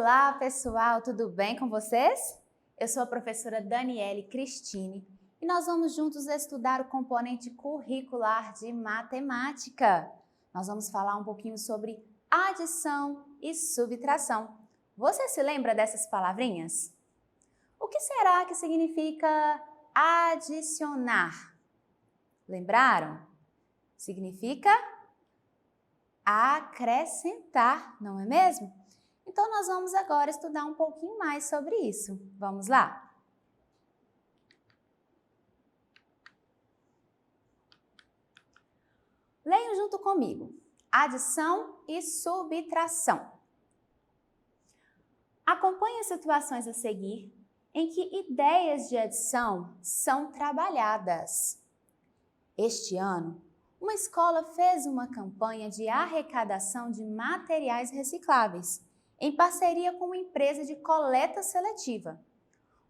Olá, pessoal, tudo bem com vocês? Eu sou a professora Daniele Cristine e nós vamos juntos estudar o componente curricular de matemática. Nós vamos falar um pouquinho sobre adição e subtração. Você se lembra dessas palavrinhas? O que será que significa adicionar? Lembraram? Significa acrescentar, não é mesmo? Então, nós vamos agora estudar um pouquinho mais sobre isso. Vamos lá? Leiam junto comigo. Adição e subtração. Acompanhe as situações a seguir em que ideias de adição são trabalhadas. Este ano, uma escola fez uma campanha de arrecadação de materiais recicláveis, em parceria com uma empresa de coleta seletiva.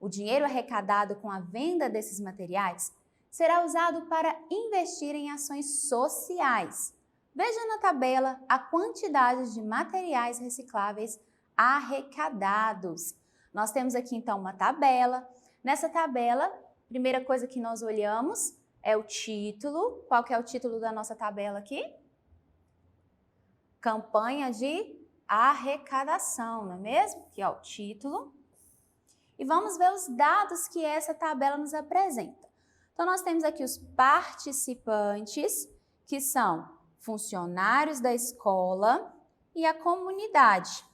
O dinheiro arrecadado com a venda desses materiais será usado para investir em ações sociais. Veja na tabela a quantidade de materiais recicláveis arrecadados. Nós temos aqui então uma tabela. Nessa tabela, a primeira coisa que nós olhamos é o título. Qual que é o título da nossa tabela aqui? Campanha de arrecadação, não é mesmo? Aqui ó, o título. E vamos ver os dados que essa tabela nos apresenta. Então, nós temos aqui os participantes, que são funcionários da escola, e a comunidade.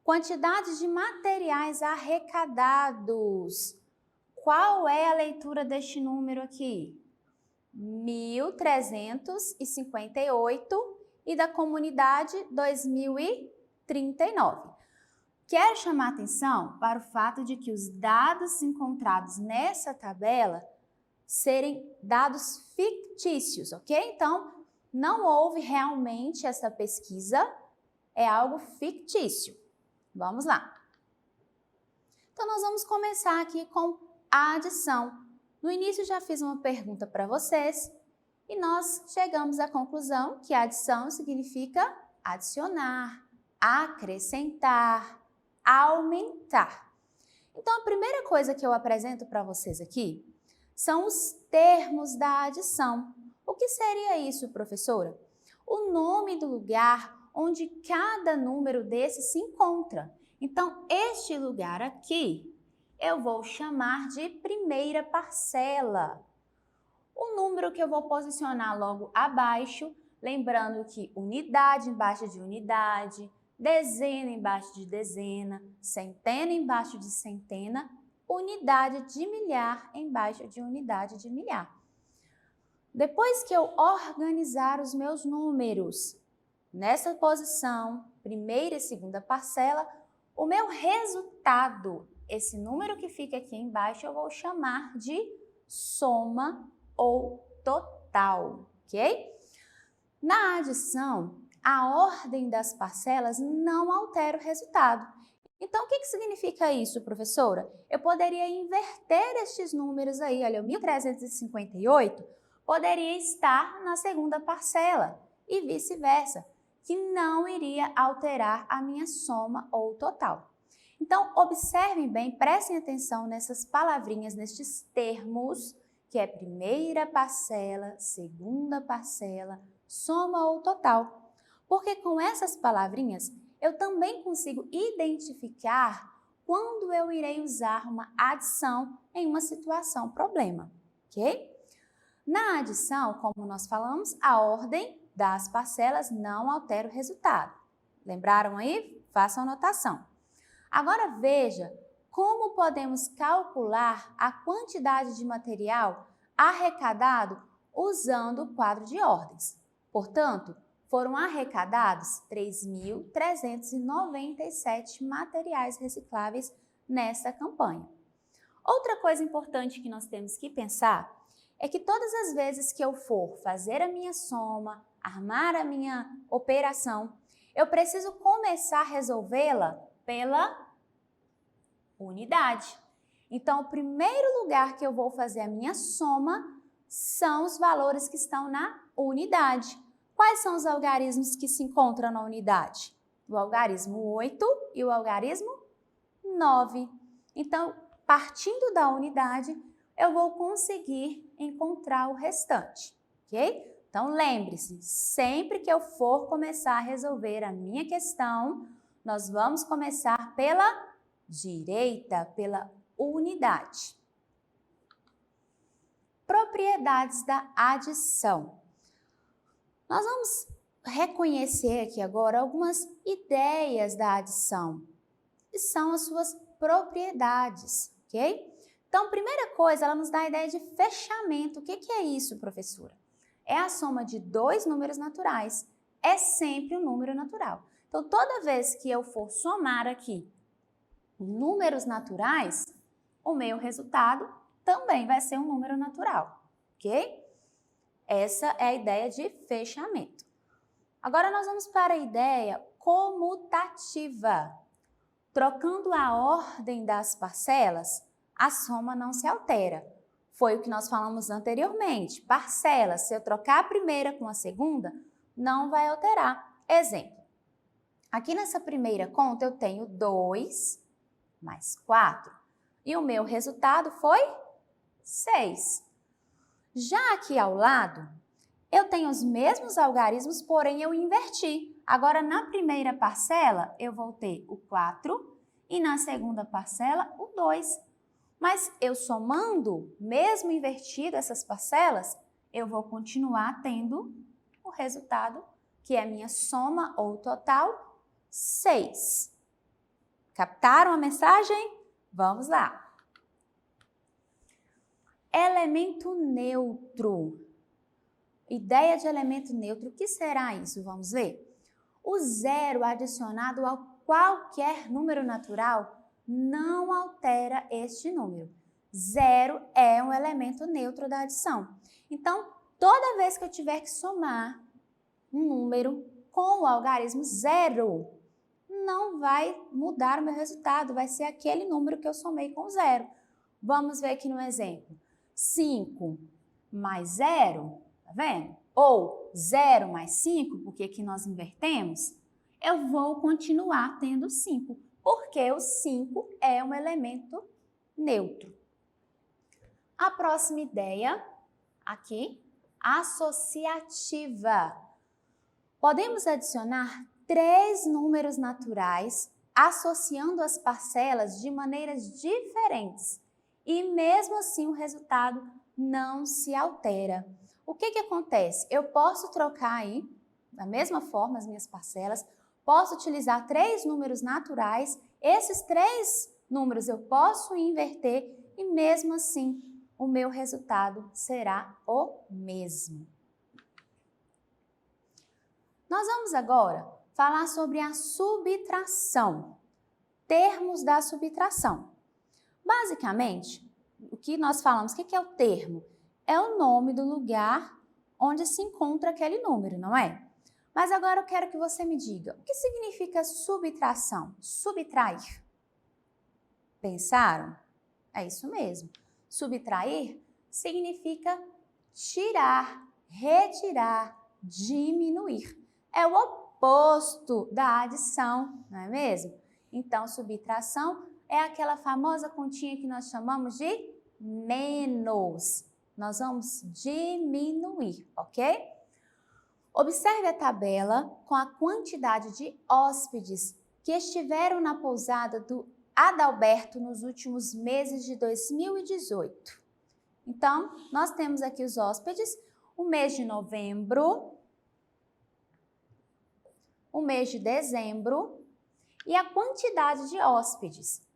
Quantidade de materiais arrecadados. Qual é a leitura deste número aqui? 1.358 e da comunidade 2039. Quero chamar atenção para o fato de que os dados encontrados nessa tabela serem dados fictícios, ok? Então, não houve realmente essa pesquisa, é algo fictício. Vamos lá. Então, nós vamos começar aqui com a adição. No início, já fiz uma pergunta para vocês e nós chegamos à conclusão que adição significa adicionar, acrescentar, aumentar. Então, a primeira coisa que eu apresento para vocês aqui são os termos da adição. O que seria isso, professora? O nome do lugar onde cada número desse se encontra. Então, este lugar aqui eu vou chamar de primeira parcela. O número que eu vou posicionar logo abaixo, lembrando que unidade embaixo de unidade, dezena embaixo de dezena, centena embaixo de centena, unidade de milhar embaixo de unidade de milhar. Depois que eu organizar os meus números nessa posição, primeira e segunda parcela, o meu resultado, esse número que fica aqui embaixo, eu vou chamar de soma ou total, ok? Na adição, a ordem das parcelas não altera o resultado. Então, o que significa isso, professora? Eu poderia inverter estes números aí, olha, 1.358 poderia estar na segunda parcela e vice-versa, que não iria alterar a minha soma ou total. Então, observem bem, prestem atenção nessas palavrinhas, nestes termos, que é primeira parcela, segunda parcela, soma ou total. Porque com essas palavrinhas, eu também consigo identificar quando eu irei usar uma adição em uma situação problema, ok? Na adição, como nós falamos, a ordem das parcelas não altera o resultado. Lembraram aí? Façam anotação. Agora veja como podemos calcular a quantidade de material arrecadado usando o quadro de ordens. Portanto, foram arrecadados 3.397 materiais recicláveis nessa campanha. Outra coisa importante que nós temos que pensar é que todas as vezes que eu for fazer a minha soma, armar a minha operação, eu preciso começar a resolvê-la pela unidade. Então, o primeiro lugar que eu vou fazer a minha soma são os valores que estão na unidade. Quais são os algarismos que se encontram na unidade? o algarismo 8 e o algarismo 9. Então, partindo da unidade, eu vou conseguir encontrar o restante, ok? Então, lembre-se, sempre que eu for começar a resolver a minha questão, nós vamos começar pela direita, pela unidade. Propriedades da adição. Nós vamos reconhecer aqui agora algumas ideias da adição, que são as suas propriedades, ok? Então, primeira coisa, ela nos dá a ideia de fechamento. O que é isso, professora? É a soma de dois números naturais. É sempre um número natural. Então, toda vez que eu for somar aqui números naturais, o meu resultado também vai ser um número natural, ok? Essa é a ideia de fechamento. Agora, nós vamos para a ideia comutativa. Trocando a ordem das parcelas, a soma não se altera. Foi o que nós falamos anteriormente. Parcelas, se eu trocar a primeira com a segunda, não vai alterar. Exemplo, aqui nessa primeira conta eu tenho 2 mais 4 e o meu resultado foi 6. Já aqui ao lado, eu tenho os mesmos algarismos, porém eu inverti. Agora, na primeira parcela, eu vou ter o 4 e na segunda parcela, o 2. Mas eu somando, mesmo invertido essas parcelas, eu vou continuar tendo o resultado, que é a minha soma ou total, 6. Captaram a mensagem? Vamos lá. Elemento neutro. Ideia de elemento neutro, o que será isso? Vamos ver. O zero adicionado a qualquer número natural não altera este número. Zero é um elemento neutro da adição. Então, toda vez que eu tiver que somar um número com o algarismo zero, não vai mudar o meu resultado, vai ser aquele número que eu somei com zero. Vamos ver aqui no exemplo. 5 mais 0, tá vendo? Ou 0 mais 5, porque aqui nós invertemos, eu vou continuar tendo 5, porque o 5 é um elemento neutro. A próxima ideia, aqui, associativa. Podemos adicionar 3 números naturais associando as parcelas de maneiras diferentes e mesmo assim o resultado não se altera. O que acontece? Eu posso trocar aí, da mesma forma, as minhas parcelas, posso utilizar 3 números naturais, esses 3 números eu posso inverter e mesmo assim o meu resultado será o mesmo. Nós vamos agora falar sobre a subtração, termos da subtração. Basicamente, o que nós falamos, o que é o termo? É o nome do lugar onde se encontra aquele número, não é? Mas agora eu quero que você me diga, o que significa subtração? Subtrair. Pensaram? É isso mesmo. Subtrair significa tirar, retirar, diminuir. É o oposto da adição, não é mesmo? Então, subtração é aquela famosa continha que nós chamamos de menos. Nós vamos diminuir, ok? Observe a tabela com a quantidade de hóspedes que estiveram na pousada do Adalberto nos últimos meses de 2018. Então, nós temos aqui os hóspedes, o mês de novembro, o mês de dezembro e a quantidade de hóspedes.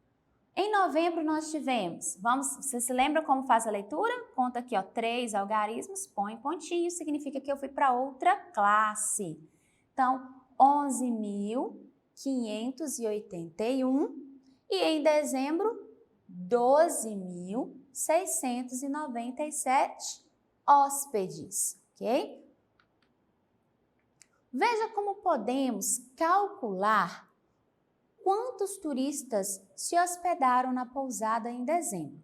Em novembro nós tivemos, você se lembra como faz a leitura? Conta aqui, ó, 3 algarismos, põe pontinho, significa que eu fui para outra classe. Então, 11.581 e em dezembro, 12.697 hóspedes, ok? Veja como podemos calcular quantos turistas se hospedaram na pousada em dezembro,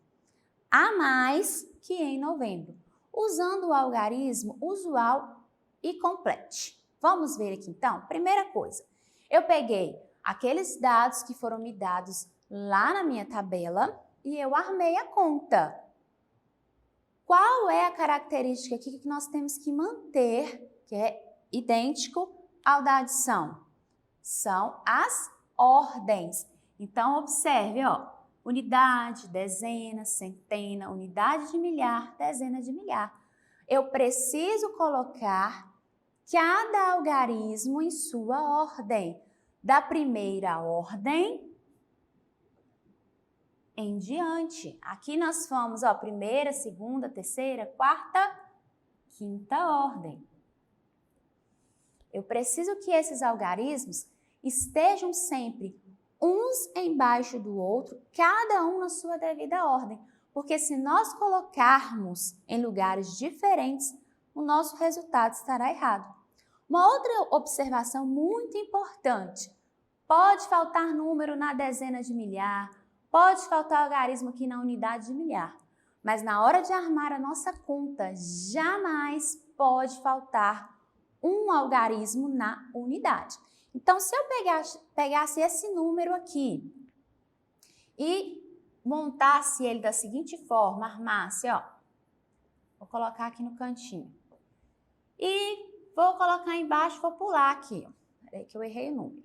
a mais que em novembro, usando o algarismo usual e complete. Vamos ver aqui então? Primeira coisa, Eu peguei aqueles dados que foram me dados lá na minha tabela e eu armei a conta. Qual é a característica aqui que nós temos que manter, que é idêntico ao da adição? São as ordens. Então, observe, ó, unidade, dezena, centena, unidade de milhar, dezena de milhar. Eu preciso colocar cada algarismo em sua ordem, da primeira ordem em diante. Aqui nós fomos, ó, primeira, segunda, terceira, quarta, quinta ordem. Eu preciso que esses algarismos estejam sempre uns embaixo do outro, cada um na sua devida ordem, porque se nós colocarmos em lugares diferentes, o nosso resultado estará errado. Uma outra observação muito importante: pode faltar número na dezena de milhar, pode faltar algarismo aqui na unidade de milhar, mas na hora de armar a nossa conta, jamais pode faltar um algarismo na unidade. Então, se eu pegasse esse número aqui e montasse ele da seguinte forma, armasse, ó, vou colocar aqui no cantinho e vou colocar embaixo, vou pular aqui, ó. Peraí que eu errei o número.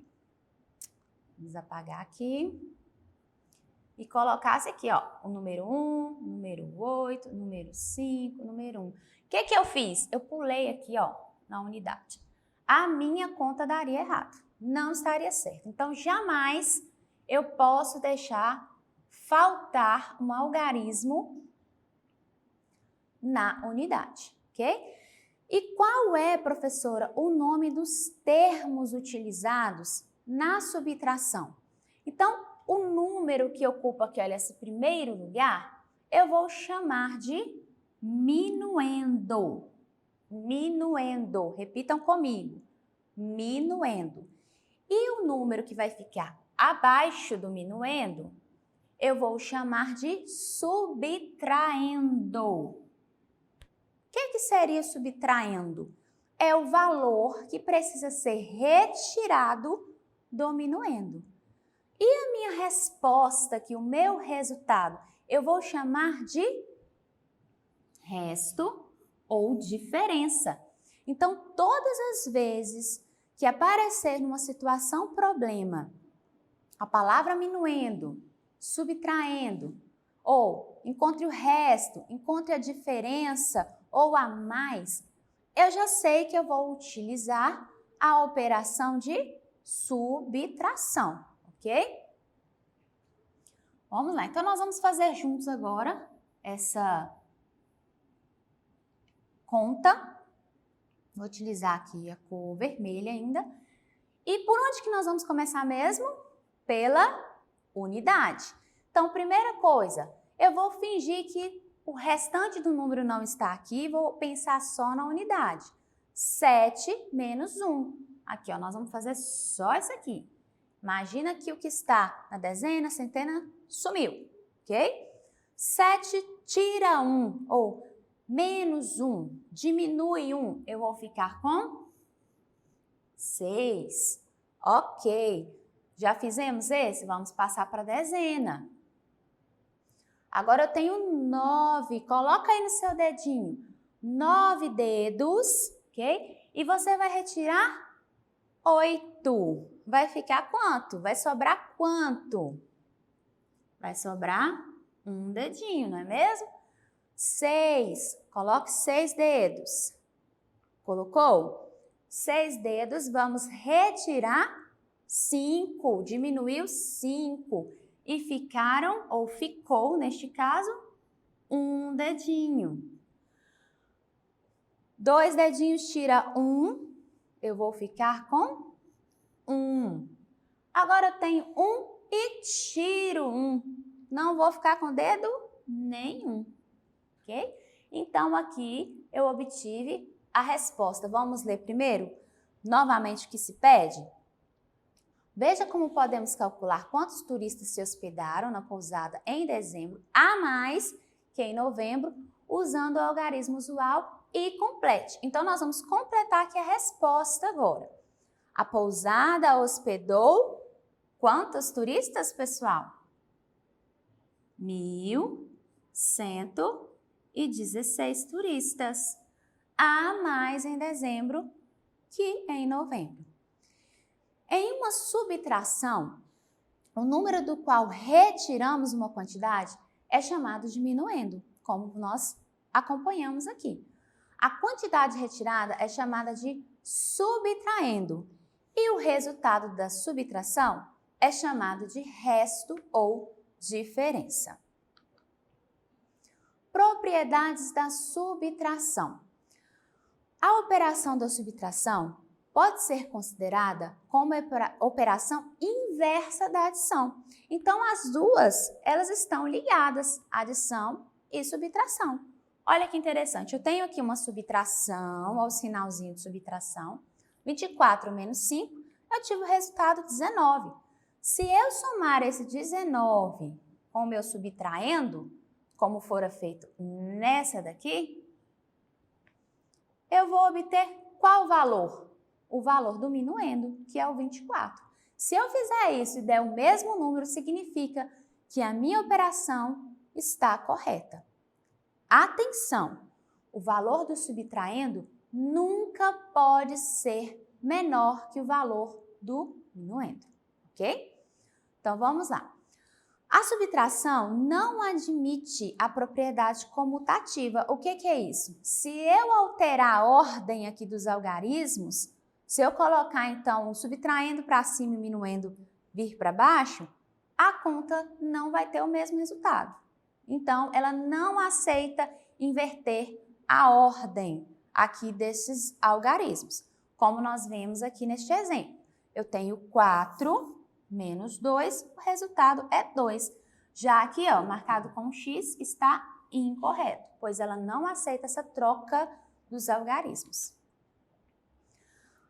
Vamos apagar aqui. E colocasse aqui, ó, o número 1, número 8, número 5, número 1. O que que eu fiz? Eu pulei aqui, ó, na unidade. A minha conta daria errado, não estaria certo. Então, jamais eu posso deixar faltar um algarismo na unidade, ok? E qual é, professora, o nome dos termos utilizados na subtração? Então, o número que ocupa aqui, olha, esse primeiro lugar, eu vou chamar de minuendo. Minuendo. Repitam comigo. Minuendo. E o número que vai ficar abaixo do minuendo, eu vou chamar de subtraindo. O que seria subtraindo? É o valor que precisa ser retirado do minuendo. E a minha resposta aqui, o meu resultado, eu vou chamar de resto ou diferença. Então, todas as vezes que aparecer numa situação problema, a palavra minuendo, subtraindo, ou encontre o resto, encontre a diferença ou a mais, eu já sei que eu vou utilizar a operação de subtração. Ok? Vamos lá. Então, nós vamos fazer juntos agora essa conta. Vou utilizar aqui a cor vermelha ainda. E por onde que nós vamos começar mesmo? Pela unidade. Então, primeira coisa, eu vou fingir que o restante do número não está aqui, vou pensar só na unidade. 7 menos 1. Aqui, ó, nós vamos fazer só isso aqui. Imagina que o que está na dezena, centena, sumiu, ok? 7 tira 1, ou menos 1, diminui 1, eu vou ficar com 6. Ok, já fizemos esse? Vamos passar para a dezena. Agora eu tenho 9, coloca aí no seu dedinho, 9 dedos, ok? E você vai retirar 8. Vai ficar quanto? Vai sobrar quanto? Vai sobrar um dedinho, não é mesmo? 6. Coloque 6 dedos. Colocou? 6 dedos, vamos retirar 5. Diminuiu 5. E ficaram, ou ficou, neste caso, um dedinho. 2 dedinhos tira 1. Eu vou ficar com 1. Agora eu tenho 1 e tiro 1. Não vou ficar com dedo nenhum, ok? Então, aqui eu obtive a resposta. Vamos ler primeiro, novamente, o que se pede? Veja como podemos calcular quantos turistas se hospedaram na pousada em dezembro, a mais que em novembro, usando o algarismo usual e complete. Então, nós vamos completar aqui a resposta agora. A pousada hospedou quantos turistas, pessoal? 1.116 turistas. A mais em dezembro que em novembro. Em uma subtração, o número do qual retiramos uma quantidade é chamado de diminuendo, como nós acompanhamos aqui. A quantidade retirada é chamada de subtraindo e o resultado da subtração é chamado de resto ou diferença. Propriedades da subtração. A operação da subtração pode ser considerada como operação inversa da adição. Então, as duas, elas estão ligadas, adição e subtração. Olha que interessante, eu tenho aqui uma subtração, olha o sinalzinho de subtração, 24 menos 5, eu tive o resultado 19. Se eu somar esse 19 com o meu subtraindo, como fora feito nessa daqui, eu vou obter qual valor? O valor do diminuendo, que é o 24. Se eu fizer isso e der o mesmo número, significa que a minha operação está correta. Atenção! O valor do subtraindo nunca pode ser menor que o valor do diminuendo, ok? Então, vamos lá. A subtração não admite a propriedade comutativa. O que é isso? Se eu alterar a ordem aqui dos algarismos, se eu colocar, então, o subtraindo para cima e diminuendo vir para baixo, a conta não vai ter o mesmo resultado. Então, ela não aceita inverter a ordem aqui desses algarismos, como nós vemos aqui neste exemplo. Eu tenho 4 menos 2, o resultado é 2. Já aqui, ó, marcado com X, está incorreto, pois ela não aceita essa troca dos algarismos.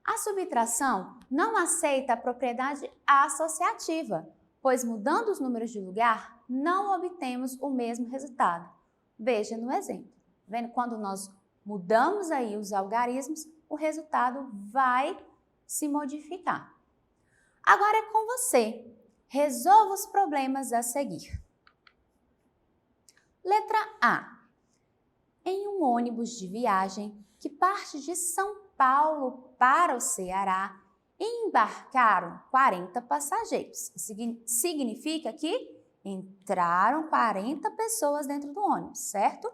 A subtração não aceita a propriedade associativa, pois mudando os números de lugar, não obtemos o mesmo resultado. Veja no exemplo. Vendo quando nós mudamos aí os algarismos, o resultado vai se modificar. Agora é com você. Resolva os problemas a seguir. Letra A. Em um ônibus de viagem que parte de São Paulo para o Ceará, embarcaram 40 passageiros. Significa que entraram 40 pessoas dentro do ônibus, certo?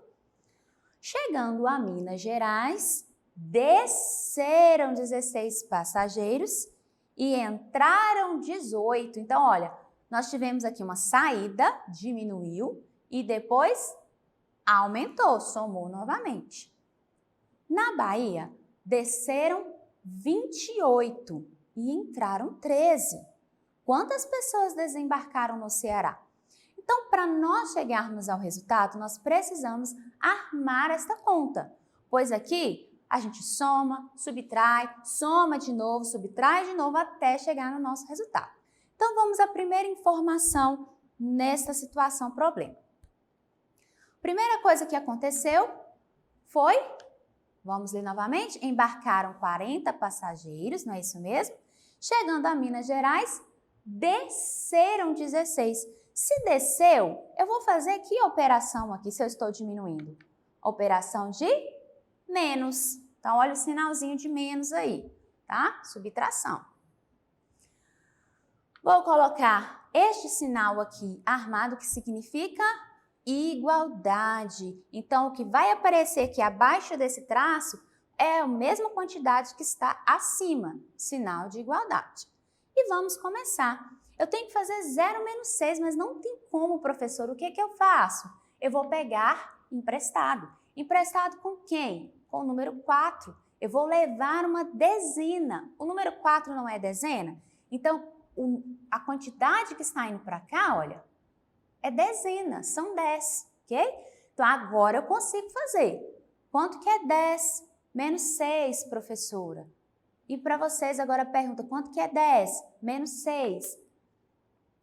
Chegando a Minas Gerais, desceram 16 passageiros e entraram 18. Então, olha, nós tivemos aqui uma saída, diminuiu e depois aumentou, somou novamente. Na Bahia, desceram 28 e entraram 13. Quantas pessoas desembarcaram no Ceará? Então, para nós chegarmos ao resultado, nós precisamos armar esta conta, pois aqui a gente soma, subtrai, soma de novo, subtrai de novo até chegar no nosso resultado. Então, vamos à primeira informação nessa situação problema. Primeira coisa que aconteceu foi, vamos ler novamente, embarcaram 40 passageiros, não é isso mesmo? Chegando a Minas Gerais, desceram 16. Se desceu, eu vou fazer que operação aqui se eu estou diminuindo? Operação de menos. Então, olha o sinalzinho de menos aí, tá? Subtração. Vou colocar este sinal aqui armado, que significa igualdade. Então, o que vai aparecer aqui abaixo desse traço é a mesma quantidade que está acima, sinal de igualdade. E vamos começar. Eu tenho que fazer 0 menos 6, mas não tem como, professor. O que eu faço? Eu vou pegar emprestado. Emprestado com quem? Com o número 4. Eu vou levar uma dezena. O número 4 não é dezena? Então, a quantidade que está indo para cá, olha, é dezena, são 10, ok? Então, agora eu consigo fazer. Quanto que é 10 menos 6, professora? E para vocês agora pergunta, quanto que é 10 menos 6?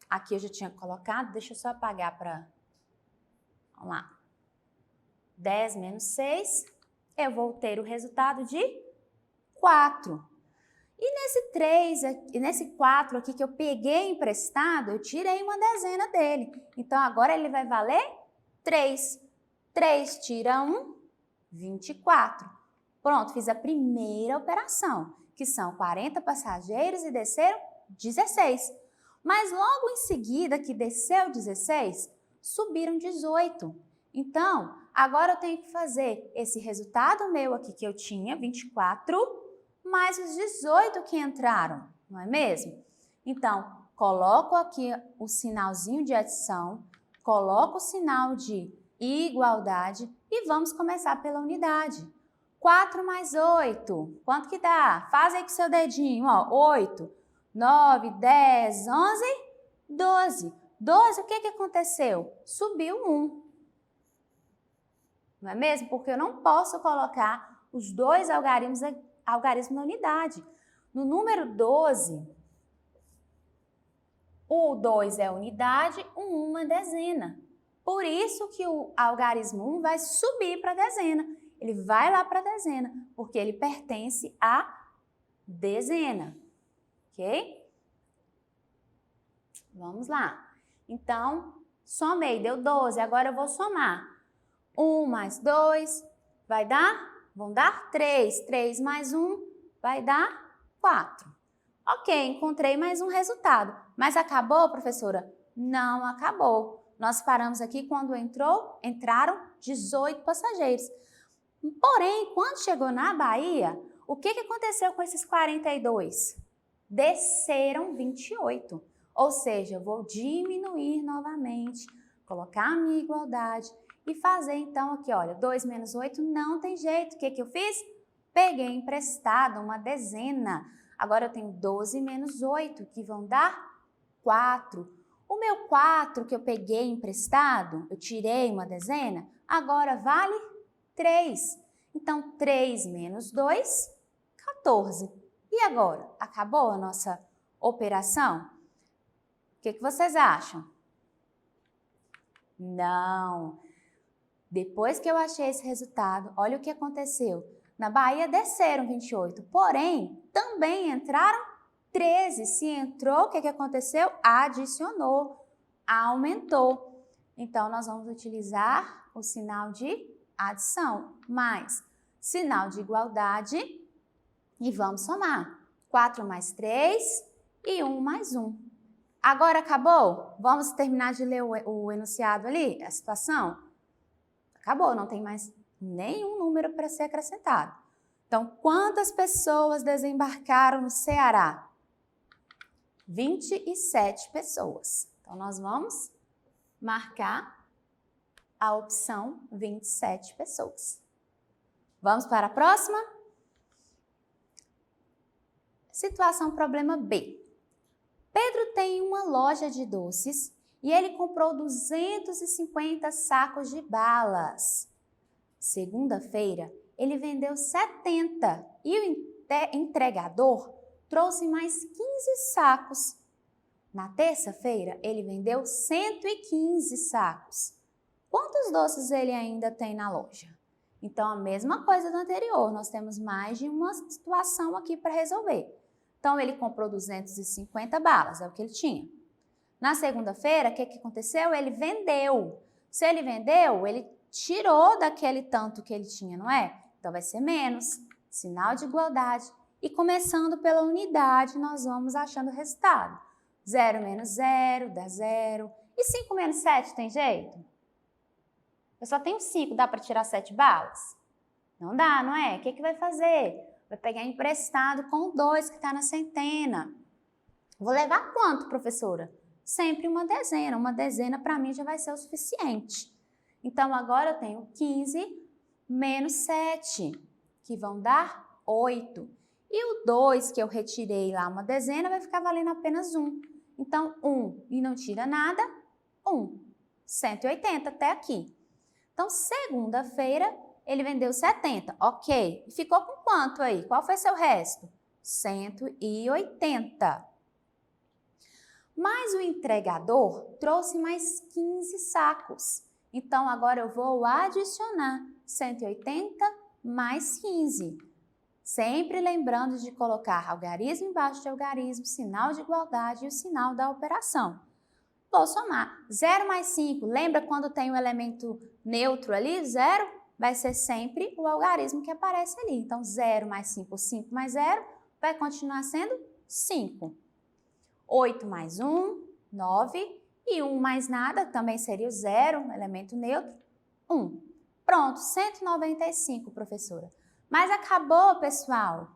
Aqui eu já tinha colocado, deixa eu só apagar para... Vamos lá. 10 menos 6, eu vou ter o resultado de 4. E nesse 3, nesse 4 aqui que eu peguei emprestado, eu tirei uma dezena dele. Então, agora ele vai valer 3. 3 tira 1, 24. Pronto, fiz a primeira operação, que são 40 passageiros e desceram 16. Mas logo em seguida que desceu 16, subiram 18. Então, agora eu tenho que fazer esse resultado meu aqui que eu tinha, 24, mais os 18 que entraram, não é mesmo? Então, coloco aqui o sinalzinho de adição, coloco o sinal de igualdade e vamos começar pela unidade. 4 mais 8, quanto que dá? Faz aí com o seu dedinho, ó, 8, 9, 10, 11, 12. 12, o que que aconteceu? Subiu 1. Não é mesmo? Porque eu não posso colocar os dois algarismos na unidade. No número 12, o 2 é unidade, o 1 uma dezena. Por isso que o algarismo 1 vai subir para a dezena. Ele vai lá para a dezena, porque ele pertence à dezena. Ok? Vamos lá. Então, somei, deu 12. Agora eu vou somar. 1 mais 2 vai dar? Vão dar 3. 3 mais 1 vai dar 4. Ok, encontrei mais um resultado. Mas acabou, professora? Não acabou. Nós paramos aqui quando entraram 18 passageiros. Porém, quando chegou na Bahia, o que aconteceu com esses 42? Desceram 28. Ou seja, eu vou diminuir novamente, colocar a minha igualdade e fazer então aqui, olha, 2 menos 8 não tem jeito. O que eu fiz? Peguei emprestado uma dezena. Agora eu tenho 12 menos 8, que vão dar 4. O meu 4 que eu peguei emprestado, eu tirei uma dezena, agora vale 3. Então, 3 menos 2, 14. E agora? Acabou a nossa operação? O que vocês acham? Não. Depois que eu achei esse resultado, olha o que aconteceu. Na Bahia desceram 28, porém, também entraram 13. Se entrou, o que aconteceu? Adicionou, aumentou. Então, nós vamos utilizar o sinal de adição, mais sinal de igualdade e vamos somar. 4 mais 3 e 1 mais 1. Agora acabou? Vamos terminar de ler o enunciado ali, a situação? Acabou, não tem mais nenhum número para ser acrescentado. Então, quantas pessoas desembarcaram no Ceará? 27 pessoas. Então, nós vamos marcar a opção 27 pessoas. Vamos para a próxima? Situação problema B. Pedro tem uma loja de doces e ele comprou 250 sacos de balas. Segunda-feira, ele vendeu 70 e o entregador trouxe mais 15 sacos. Na terça-feira, ele vendeu 115 sacos. Quantos doces ele ainda tem na loja? Então, a mesma coisa do anterior, nós temos mais de uma situação aqui para resolver. Então, ele comprou 250 balas, é o que ele tinha. Na segunda-feira, o que aconteceu? Ele vendeu. Se ele vendeu, ele tirou daquele tanto que ele tinha, não é? Então, vai ser menos, sinal de igualdade. E começando pela unidade, nós vamos achando o resultado. 0 menos 0 dá 0. E 5 menos 7 tem jeito? Eu só tenho 5, dá para tirar 7 balas? Não dá, não é? O que vai fazer? Vai pegar emprestado com o 2 que está na centena. Vou levar quanto, professora? Sempre uma dezena. Uma dezena para mim já vai ser o suficiente. Então, agora eu tenho 15 menos 7, que vão dar 8. E o 2 que eu retirei lá, uma dezena, vai ficar valendo apenas 1. Então, 1 e não tira nada, 1. 180 até aqui. Então, segunda-feira, ele vendeu 70. Ok. E ficou com quanto aí? Qual foi seu resto? 180. Mas o entregador trouxe mais 15 sacos. Então, agora eu vou adicionar 180 mais 15. Sempre lembrando de colocar algarismo embaixo de algarismo, sinal de igualdade e o sinal da operação. Vou somar. 0 mais 5, lembra quando tem o elemento neutro ali, 0? Vai ser sempre o algarismo que aparece ali. Então, 0 mais 5, 5 mais 0, vai continuar sendo 5. 8 mais 1, 9. E 1 mais nada, também seria o 0, elemento neutro, 1. Pronto, 195, professora. Mas acabou, pessoal?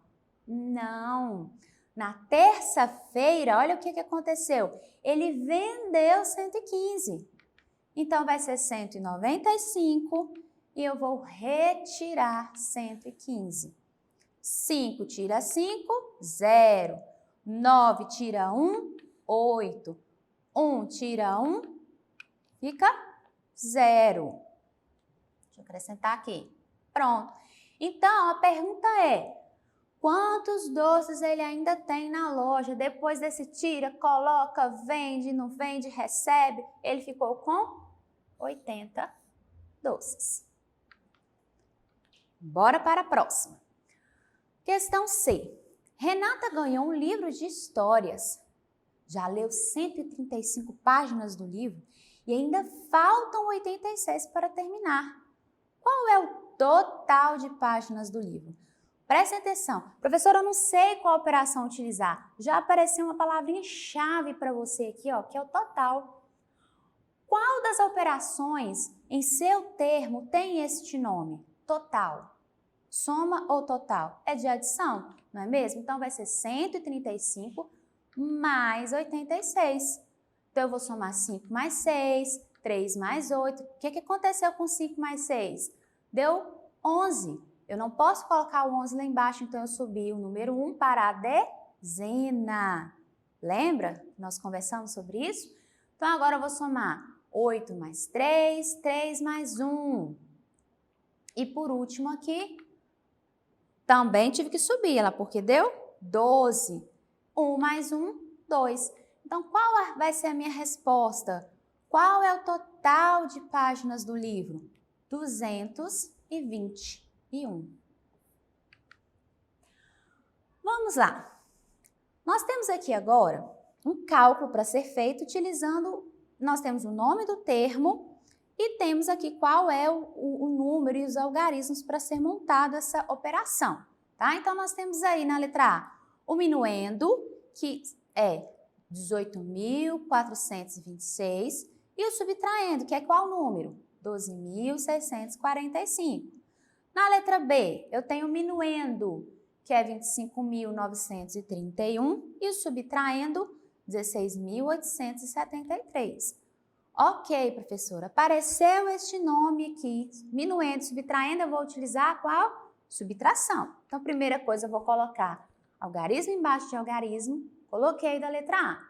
Não. Na terça-feira, olha o que aconteceu. Ele vendeu 115. Então, vai ser 195 e eu vou retirar 115. 5 tira 5, 0. 9 tira 1, 8. 1 tira 1, fica 0. Deixa eu acrescentar aqui. Pronto. Então, a pergunta é, quantos doces ele ainda tem na loja? Depois desse tira, coloca, vende, não vende, recebe. Ele ficou com 80 doces. Bora para a próxima. Questão C. Renata ganhou um livro de histórias. Já leu 135 páginas do livro e ainda faltam 86 para terminar. Qual é o total de páginas do livro? Prestem atenção. Professora, eu não sei qual operação utilizar. Já apareceu uma palavrinha-chave para você aqui, ó, que é o total. Qual das operações em seu termo tem este nome? Total. Soma ou total? É de adição, não é mesmo? Então, vai ser 135 mais 86. Então, eu vou somar 5 mais 6, 3 mais 8. O que aconteceu com 5 mais 6? Deu 11. Eu não posso colocar o 11 lá embaixo, então eu subi o número 1 para a dezena. Lembra? Nós conversamos sobre isso? Então, agora eu vou somar 8 mais 3, 3 mais 1. E por último aqui, também tive que subir ela, porque deu 12. 1 mais 1, 2. Então, qual vai ser a minha resposta? Qual é o total de páginas do livro? 221. Vamos lá. Nós temos aqui agora um cálculo para ser feito utilizando, nós temos o nome do termo e temos aqui qual é o número e os algarismos para ser montada essa operação, tá? Então, nós temos aí na letra A o minuendo, que é 18.426, e o subtraendo, que é qual número? 12.645. Na letra B, eu tenho o minuendo, que é 25.931, e o subtraendo, 16.873. Ok, professora, apareceu este nome aqui, minuendo, subtraindo, eu vou utilizar qual? Subtração. Então, a primeira coisa, eu vou colocar algarismo embaixo de algarismo, coloquei da letra A.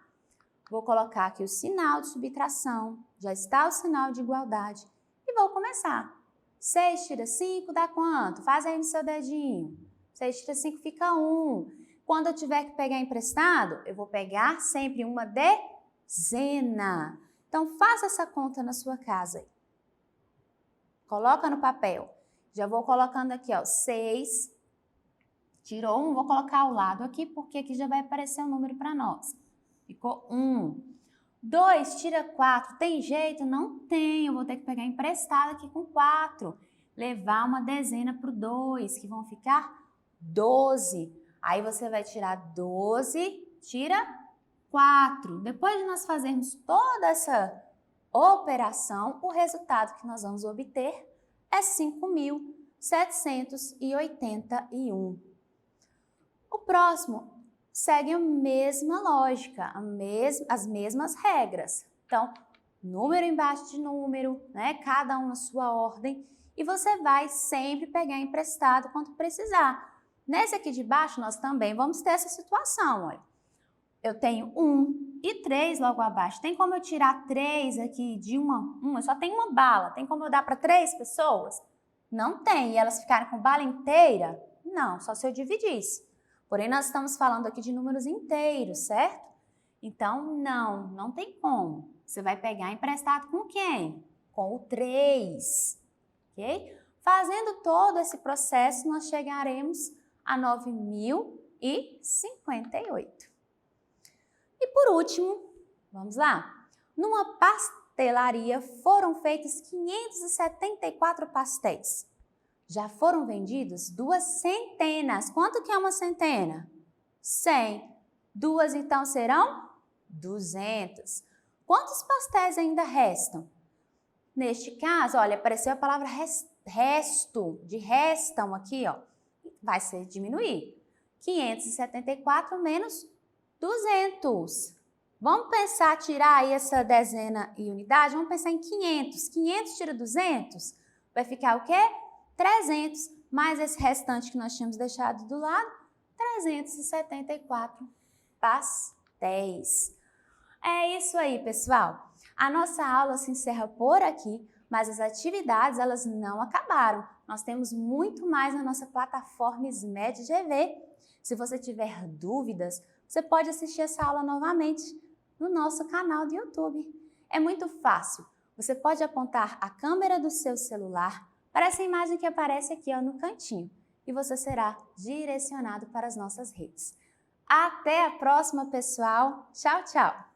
Vou colocar aqui o sinal de subtração, já está o sinal de igualdade e vou começar. 6 tira 5 dá quanto? Faz aí no seu dedinho. 6 tira 5 fica 1. Quando eu tiver que pegar emprestado, eu vou pegar sempre uma dezena. Então, faça essa conta na sua casa. Coloca no papel. Já vou colocando aqui, ó, 6, tirou 1, vou colocar ao lado aqui, porque aqui já vai aparecer um número para nós. Ficou 1. 2 tira 4, tem jeito? Não tem, eu vou ter que pegar emprestado aqui com 4. Levar uma dezena para o 2, que vão ficar 12. Aí você vai tirar 12, tira 4. Depois de nós fazermos toda essa operação, o resultado que nós vamos obter é 5.781. O próximo segue a mesma lógica, as mesmas regras. Então, número embaixo de número, né? Cada um na sua ordem. E você vai sempre pegar emprestado quando precisar. Nesse aqui de baixo, nós também vamos ter essa situação, olha. Eu tenho 1 e 3 logo abaixo. Tem como eu tirar 3 aqui de uma? Eu só tenho uma bala. Tem como eu dar para 3 pessoas? Não tem. E elas ficarem com bala inteira? Não, só se eu dividisse. Porém, nós estamos falando aqui de números inteiros, certo? Então, não tem como. Você vai pegar emprestado com quem? Com o 3, ok? Fazendo todo esse processo, nós chegaremos a 9.058. E por último, vamos lá. Numa pastelaria foram feitos 574 pastéis. Já foram vendidos 2 centenas. Quanto que é uma centena? 100. 2 então serão 200. Quantos pastéis ainda restam? Neste caso, olha, apareceu a palavra resto, de restam aqui, ó. Vai ser diminuir. 574 menos 200. Vamos pensar, tirar aí essa dezena e unidade? Vamos pensar em 500. 500 tira 200, vai ficar o quê? 300. Mais esse restante que nós tínhamos deixado do lado, 374 pastéis. É isso aí, pessoal. A nossa aula se encerra por aqui, mas as atividades, elas não acabaram. Nós temos muito mais na nossa plataforma SMED GV. Se você tiver dúvidas, você pode assistir essa aula novamente no nosso canal do YouTube. É muito fácil. Você pode apontar a câmera do seu celular para essa imagem que aparece aqui, ó, no cantinho, e você será direcionado para as nossas redes. Até a próxima, pessoal. Tchau, tchau!